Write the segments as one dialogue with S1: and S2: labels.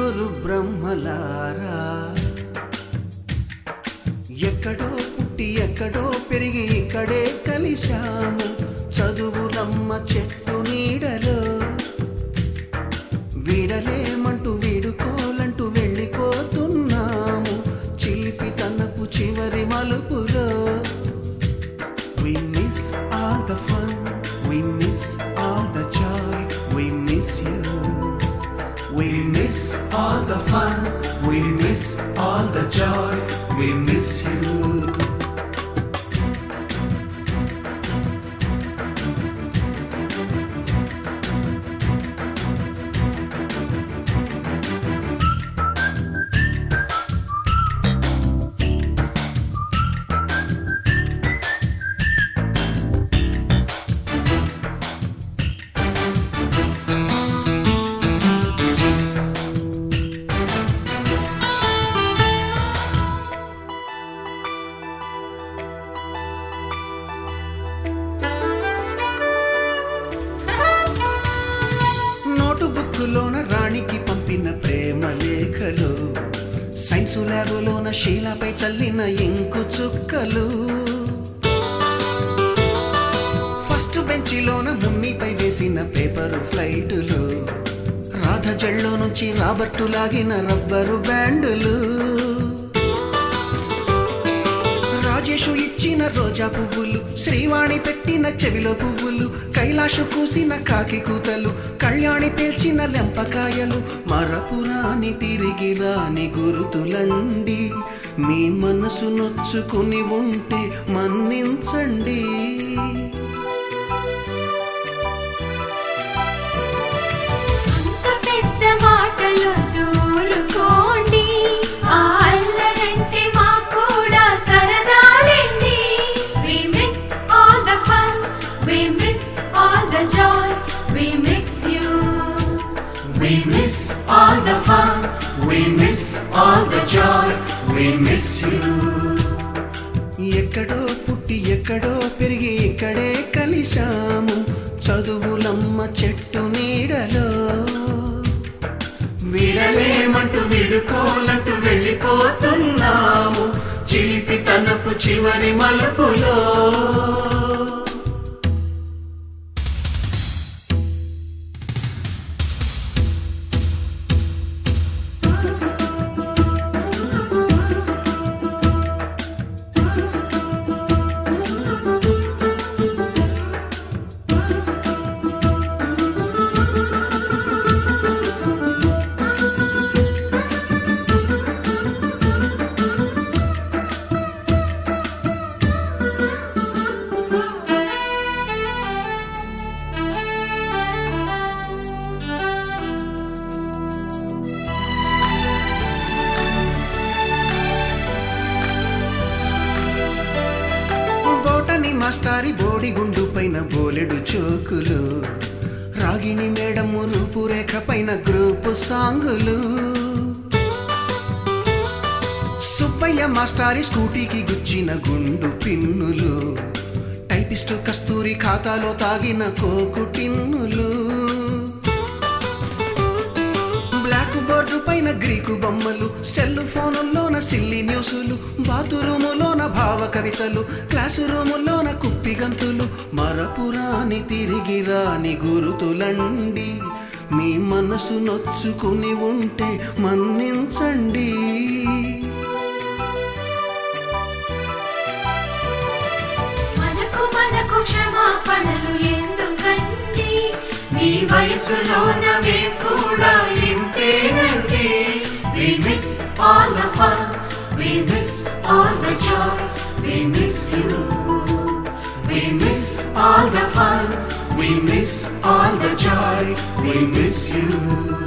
S1: ముగ్గురు బ్రహ్మలారా ఎక్కడో పుట్టి ఎక్కడో పెరిగి ఇక్కడే కలిశాము చదువులమ్మ చెట్టు నీడలో వీడలేమంటూ వీడుకోలంటూ వెళ్ళిపోతున్నాము చిలిపి తనపు చివరి మలుపులో We miss all the fun, we miss all the joy, we miss you. We miss all the fun, we miss all the joy, we miss you. బుక్కులోన రాణికి పంపిన ప్రేమ లేఖలు సైన్సు ల్యాబులోన శీలపై చల్లిన ఇంకు చుక్కలు ఫస్ట్ బెంచిలోన మున్నిపై వేసిన పేపరు ఫ్లైటులు రాధ జల్లో నుంచి రాబర్టు లాగిన rubber బ్యాండులు Rajesh ఇచ్చిన రోజా పువ్వులు శ్రీవాణి పెట్టిన చెవిలో పువ్వులు కైలాషు కూసిన కాకి కూతలు కళ్యాణి పేల్చిన లెంపకాయలు మరపురాని తిరిగి రాని గురుతులండి మీ మనసు నొచ్చుకుని ఉంటే మన్నించండి
S2: We miss all the fun, we miss all the joy, we miss you.
S1: ఎక్కడో పుట్టి ఎక్కడో పెరిగి ఇక్కడే కలిశాము చదువులమ్మ చెట్టు నీడలో
S2: వీడలేమంటూ వీడుకోలంటూ వెళ్ళిపోతున్నాము చిలిపి తనపు చివరి మలుపులో
S1: మాస్టారి బోడిగుండు పైన బోలెడు చోకులు రాగిణి మేడము రూపురేఖ పైన గ్రూపు సాంగులు సుబ్బయ్య మాస్టారి స్కూటీకి గుచ్చిన గుండు పిన్నులు టైపిస్టు కస్తూరి ఖాతాలో తాగిన కోకు టిన్నులు బ్లాక్ బోర్డు పైన గ్రీకు బొమ్మలు సెల్ ఫోనుల్లోన సిల్లి న్యూసులు బాతురూములోన భావ కవితలు క్లాసు రూములోన కుప్పి గంతులు మరపురాని తిరిగి రాని గురుతులండి మీ మనసు నొచ్చుకుని ఉంటే మన్నించండి
S2: మనకు క్షమాపణలు ఎందుకండి మీ వయసులోనవే కూడా ఇంతేనండి We miss all the fun, we miss all the joy, we miss you. We miss all the fun, we miss all the joy, we miss you.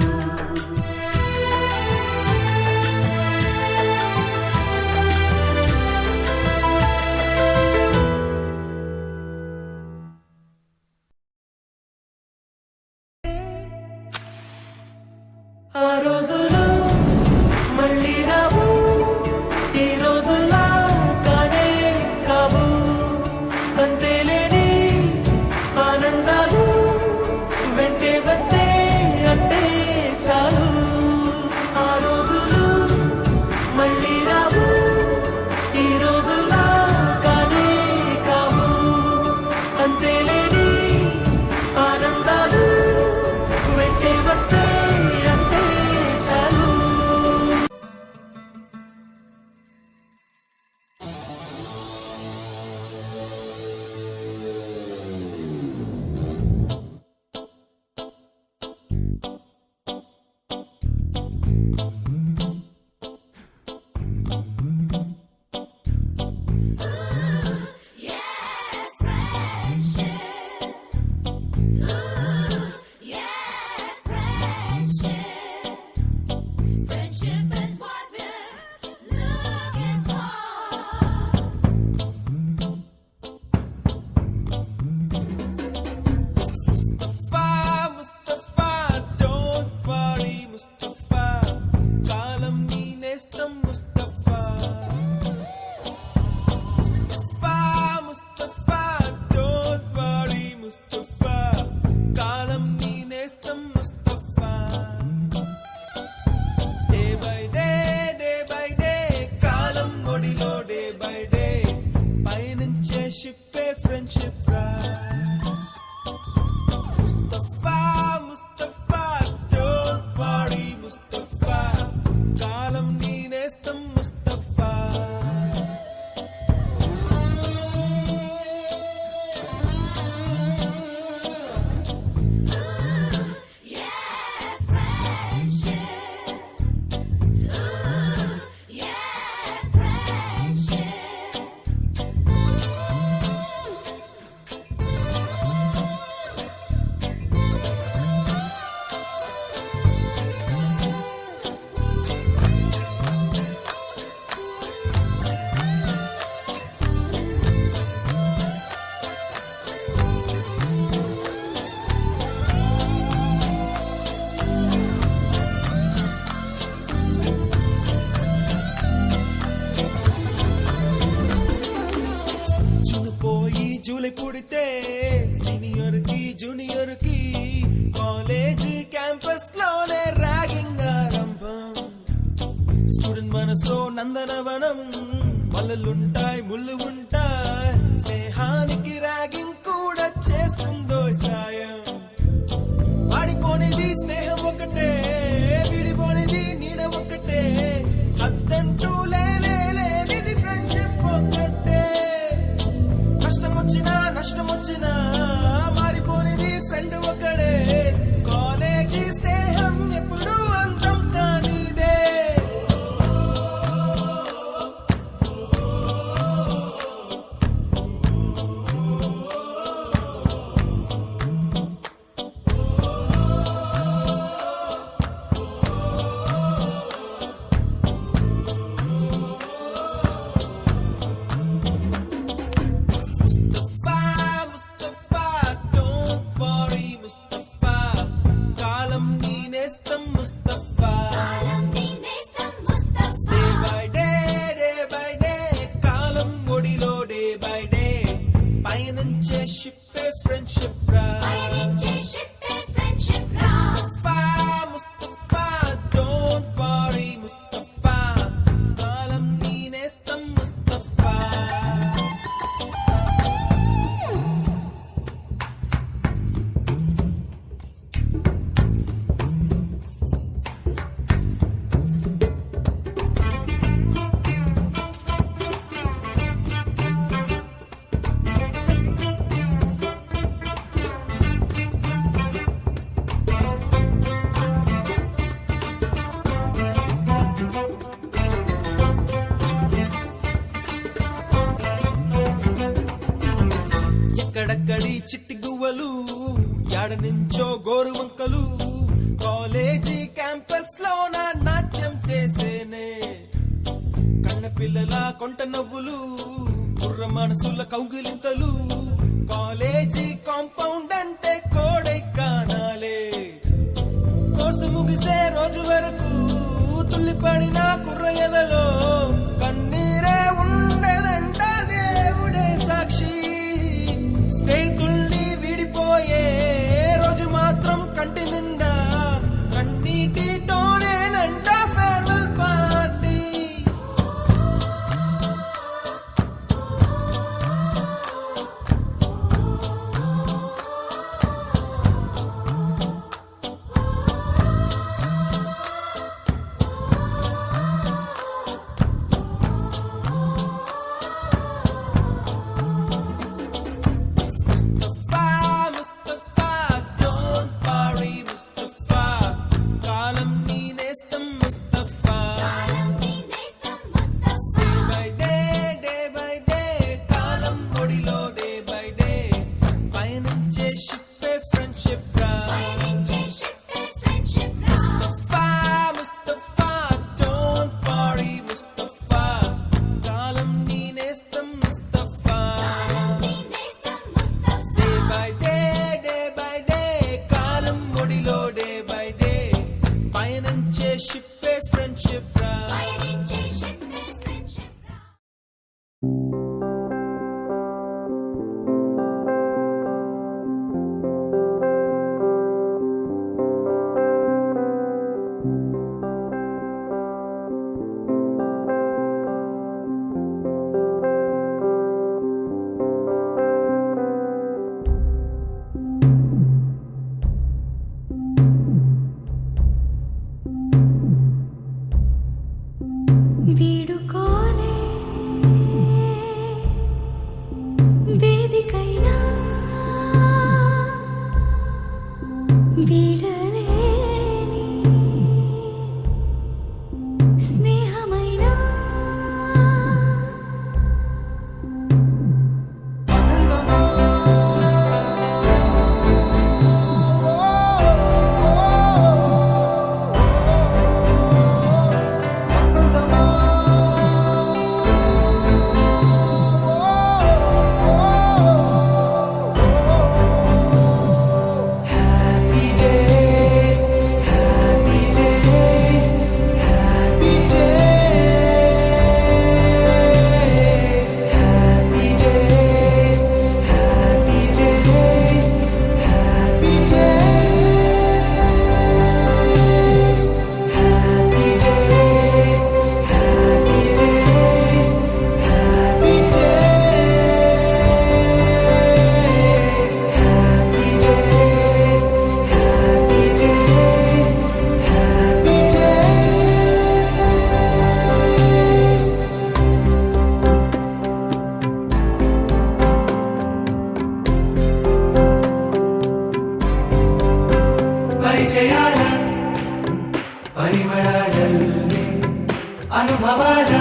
S3: Senior కి జూనియర్ కి కాలేజ్ క్యాంపస్ లోనే ర్యాగింగ్ ఆరంభం. Student మనసో నందనవనం, మల్లలుంటాయి ముళ్ళు ఉంటాయి, స్నేహానికి ragging కూడా చేస్తుందో సాయం. వాడిపోనిది స్నేహం ఒకటే, విడిపోనిది నీడ ఒకటే, అద్దంటూ లేనిది ఫ్రెండ్షిప్ ఒకటే. కష్టం వచ్చినా నష్టం వచ్చినా మారిపోనిది ఫ్రెండ్ ఒకడే, కాలేజీ స్నేహం ఎప్పుడు అంతం కానిదే. ముస్తఫా don't worry ముస్తఫా, కాలం నీ నేస్తం ముస్తఫా. డే బై డే కాలం ఒడిలో డే బై డే పయనించే షిప్పే ఫ్రెండ్షిప్ రా. ముస్తఫా don't worry ముస్తఫా, కాలం నీ నేస్తం ముస్తఫా. ఎక్కడక్కడి చిట్టి గువ్వలు, యాడ నుంచో గోరు వంకలు, కాలేజీ క్యాంపస్ లోన నాట్యం చేసేనే. కన్న పిల్లల కొంట నవ్వులు, కుర్ర మనసుల కౌగిలింతలు, కాలేజీ కాంపౌండ్ అంటే కోడై కానాలే. కోర్సు ముగిసే రోజు వరకు తుల్లిపడిన కుర్ర ఎదలో కన్నీరే ఉండేదంట దేవుడే సాక్షి. స్నేహితుల్ని విడిపోయే రోజు మాత్రం కంటి నిండా కన్నీటితోనేనంట farewell party. Mustafa don't worry Mustafa,
S4: విషయాల పరిమళాలల్లే అనుభవాల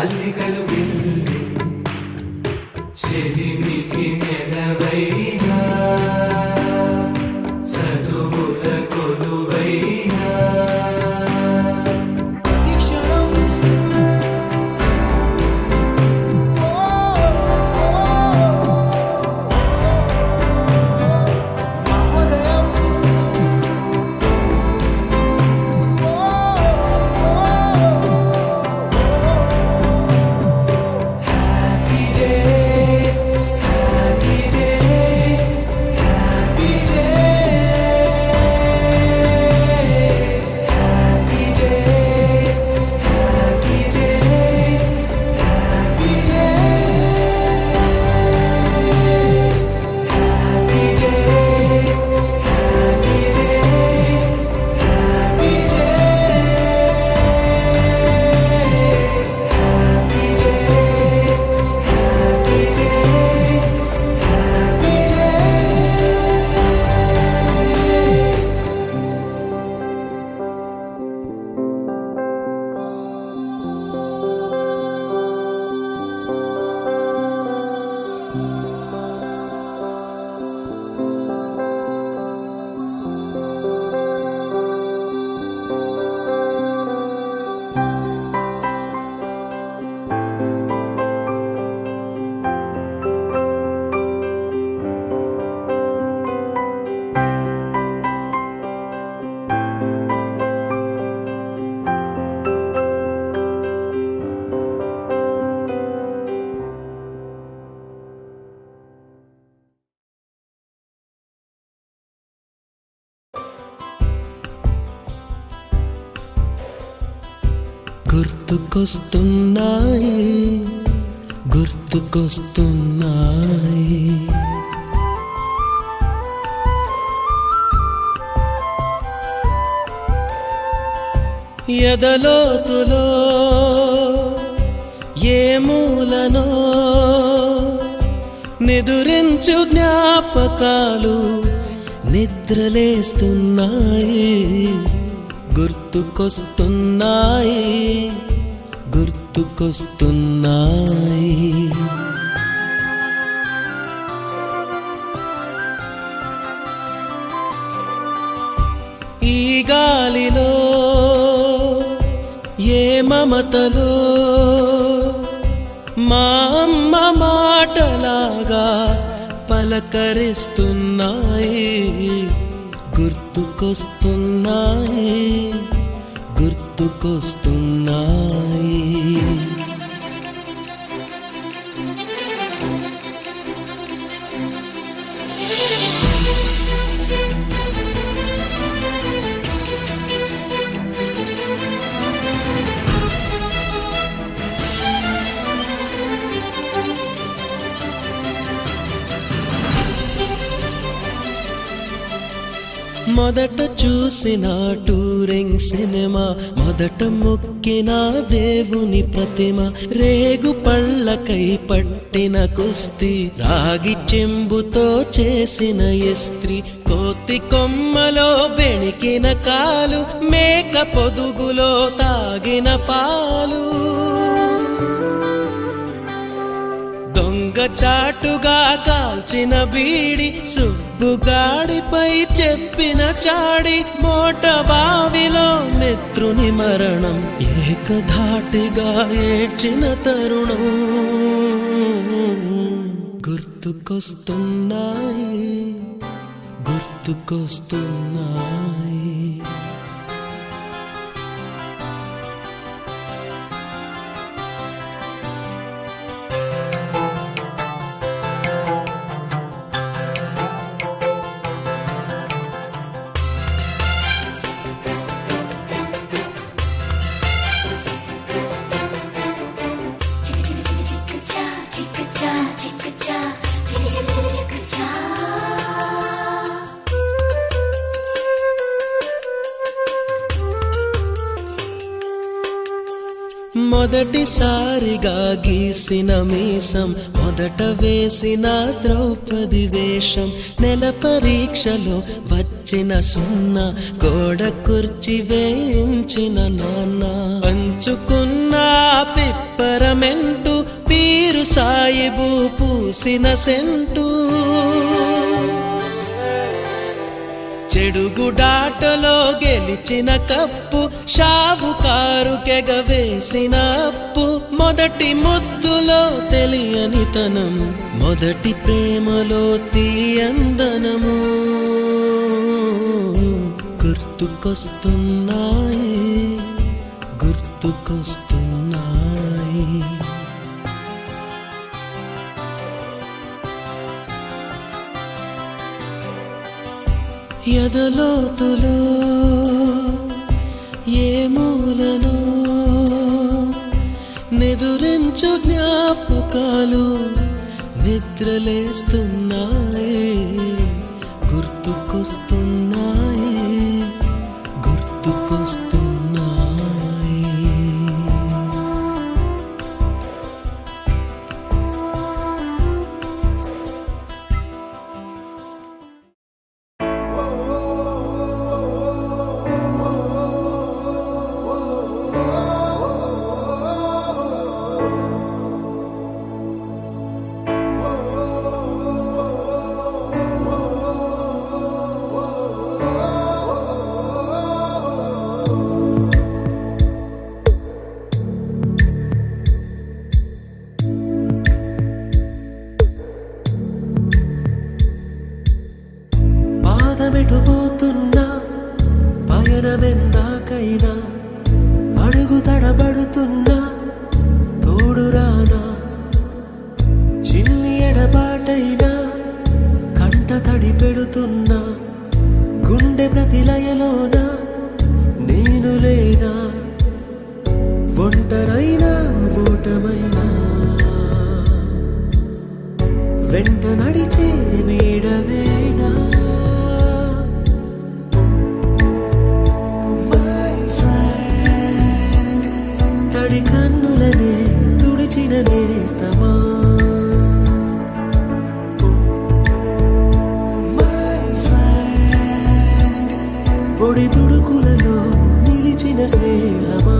S4: అల్లికలు వెళ్ళే చెలిమికి నెలవైనా చదువుల కొలువైనా
S3: ప్రతి క్షణం మహోదయం
S4: happy days happy days happy days happy days happy days happy days happy days happy days happy days happy days happy days happy days
S1: గుర్తుకొస్తున్నాయి గుర్తుకొస్తున్నాయి ఎదలోతులో ఏ మూలనో నిదురించు జ్ఞాపకాలు నిద్రలేస్తున్నాయి గుర్తుకొస్తున్నాయి గుర్తుకొస్తున్నాయి ఈ గాలిలో ఏ మమతలో మా అమ్మ మాటలాగా పలకరిస్తున్నాయి గుర్తుకొస్తున్నాయి గుర్తుకొస్తున్నాయి మొదట చూసిన టూరింగ్ సినిమా మొదట మొక్కిన దేవుని ప్రతిమ రేగు పళ్ళకై పట్టిన కుస్తీ రాగి చెంబుతో చేసిన ఇస్త్రీ కోతి కొమ్మలో బెణికిన కాలు మేక పొదుగులో తాగిన పాలు దొంగ చాటుగా కాల్చిన బీడి సుబ్బుగాడిపై చెప్పిన చాడి మోట బావిలో మిత్రుని మరణం ఏకధాటిగా ఏడ్చిన తరుణం గుర్తుకొస్తున్నాయి గుర్తుకొస్తున్నాయి మొదటిసారిగా గీసిన మీసం, మొదట వేసిన ద్రౌపది వేషం, నెల పరీక్షలో వచ్చిన సున్నా, గోడ కుర్చీ వేయించిన నాన్న, పంచుకున్న పిప్పరమెంటు, పీరు సాయిబు పూసిన సెంటు, చెడుగుడాటలో గెలిచిన కప్పు, షావుకారు కెగవేసిన అప్పు, మొదటి ముద్దులో తెలియనితనం, మొదటి ప్రేమలో తీయందనము గుర్తుకొస్తున్నాయి, గుర్తుకొస్తున్నాయి. ఎదలోతులో ఏ మూలను నిదురించు జ్ఞాపకాలు నిద్రలేస్తున్నాయి, గుర్తుకొస్తున్నాయి, గుర్తుకొస్తున్నాయి.
S4: పాదమెటుపోతున్నా పయనమెందాకైనా, అడుగు తడబడుతున్నా తోడురానా, చిన్ని ఎడబాటైనా కంట తడి పెడుతున్నా, గుండె ప్రతిలయలోన నేను లేనా, ఒంటరైనా ఓటమైనా వెంట నడిచే నీడవేనా. తడి కన్నులనే తుడిచిన నేస్తమా, పొడి తుడుకులలో నిలిచిన స్నేహమా.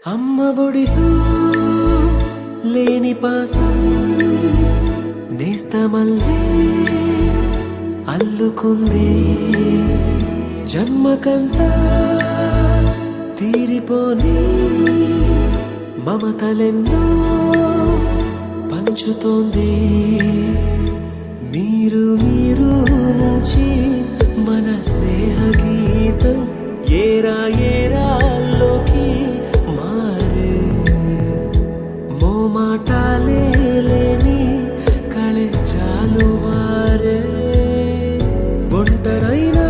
S4: అమ్మ ఒడిలో లేని పాసం నేస్తమల్లే అల్లుకుంది, జన్మకంతా తీరిపోని మమతలెన్నో పంచుతోంది. మీరు మీరు నుంచి మన స్నేహ గీతం ఏరా ఏరాల్లోకి మారే, మోమాటాలే లేని కళెచ్చాలు వారే, ఒంటరైనా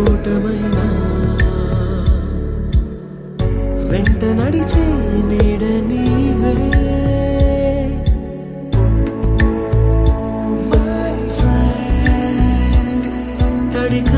S4: ఓటమైనా వెంట నడిచే నీడ నీవే. తడిక